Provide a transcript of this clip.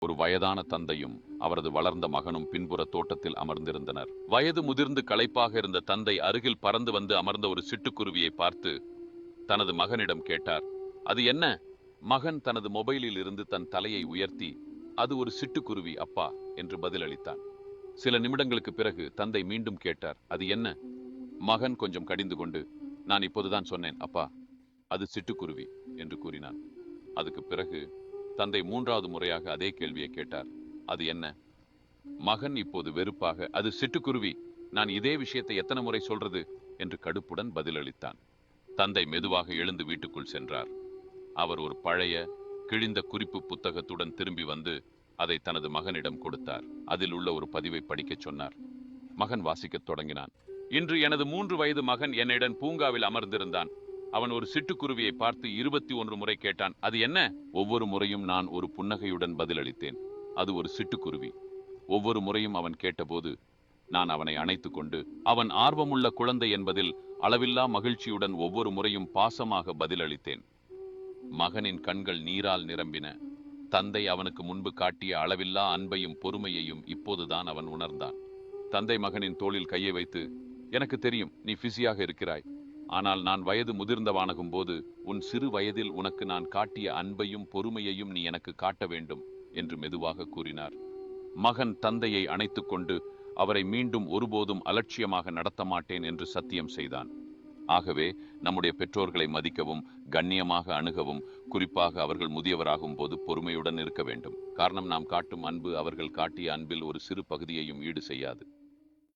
ஒரு வயதான தந்தையும் அவரது வளர்ந்த மகனும் பின்புற தோட்டத்தில் அமர்ந்திருந்தனர். வயது முதிர்ந்து களைப்பாக இருந்த தந்தை அருகில் பறந்து வந்து அமர்ந்த ஒரு சிட்டுக்குருவியை பார்த்து தனது மகனிடம் கேட்டார், அது என்ன? மகன் தனது மொபைலில் இருந்து தன் தலையை உயர்த்தி, அது ஒரு சிட்டுக்குருவி அப்பா என்று பதிலளித்தான். சில நிமிடங்களுக்கு பிறகு தந்தை மீண்டும் கேட்டார், அது என்ன? மகன் கொஞ்சம் கடிந்து கொண்டு, நான் இப்போதுதான் சொன்னேன் அப்பா, அது சிட்டுக்குருவி என்று கூறினான். அதுக்கு பிறகு தந்தை மூன்றாவது முறையாக அதே கேள்வியை கேட்டார், அது என்ன? மகன் இப்போது வெறுப்பாக, அது சிட்டுக்குருவி, நான் இதே விஷயத்தை எத்தனை முறை சொல்றது என்று கடுப்புடன் பதிலளித்தான். தந்தை மெதுவாக எழுந்து வீட்டுக்குள் சென்றார். அவர் ஒரு பழைய கிழிந்த குறிப்பு புத்தகத்துடன் திரும்பி வந்து அதை தனது மகனிடம் கொடுத்தார். அதில் உள்ள ஒரு பதிவை படிக்கச் சொன்னார். மகன் வாசிக்கத் தொடங்கினான். இன்று எனது 3 வயது மகன் என்னிடம் பூங்காவில் அமர்ந்திருந்தான். அவன் ஒரு சிட்டுக்குருவியை பார்த்து 21 முறை கேட்டான், அது என்ன? ஒவ்வொரு முறையும் நான் ஒரு புன்னகையுடன் பதிலளித்தேன், அது ஒரு சிட்டுக்குருவி. ஒவ்வொரு முறையும் அவன் கேட்டபோது நான் அவனை அணைத்துக் கொண்டு, அவன் ஆர்வமுள்ள குழந்தை என்பதில் அளவில்லா மகிழ்ச்சியுடன் ஒவ்வொரு முறையும் பாசமாக பதிலளித்தேன். மகனின் கண்கள் நீரால் நிரம்பின. தந்தை அவனுக்கு முன்பு காட்டிய அளவில்லா அன்பையும் பொறுமையையும் இப்போதுதான் அவன் உணர்ந்தான். தந்தை மகனின் தோளில் கையை வைத்து, எனக்கு தெரியும் நீ பிஸியாக இருக்கிறாய், ஆனால் நான் வயது முதிர்ந்தவானாகும் போது உன் சிறு வயதில் உனக்கு நான் காட்டிய அன்பையும் பொறுமையையும் நீ எனக்கு காட்ட வேண்டும் என்று மெதுவாக கூறினார். மகன் தந்தையை அணைத்துக் கொண்டு அவரை மீண்டும் ஒருபோதும் அலட்சியமாக நடத்த மாட்டேன் என்று சத்தியம் செய்தான். ஆகவே நம்முடைய பெற்றோர்களை மதிக்கவும் கண்ணியமாக அணுகவும், குறிப்பாக அவர்கள் முதியவராகும் போது பொறுமையுடன் இருக்க வேண்டும். காரணம், நாம் காட்டும் அன்பு அவர்கள் காட்டிய அன்பில் ஒரு சிறு பகுதியையும் ஈடு செய்யாது.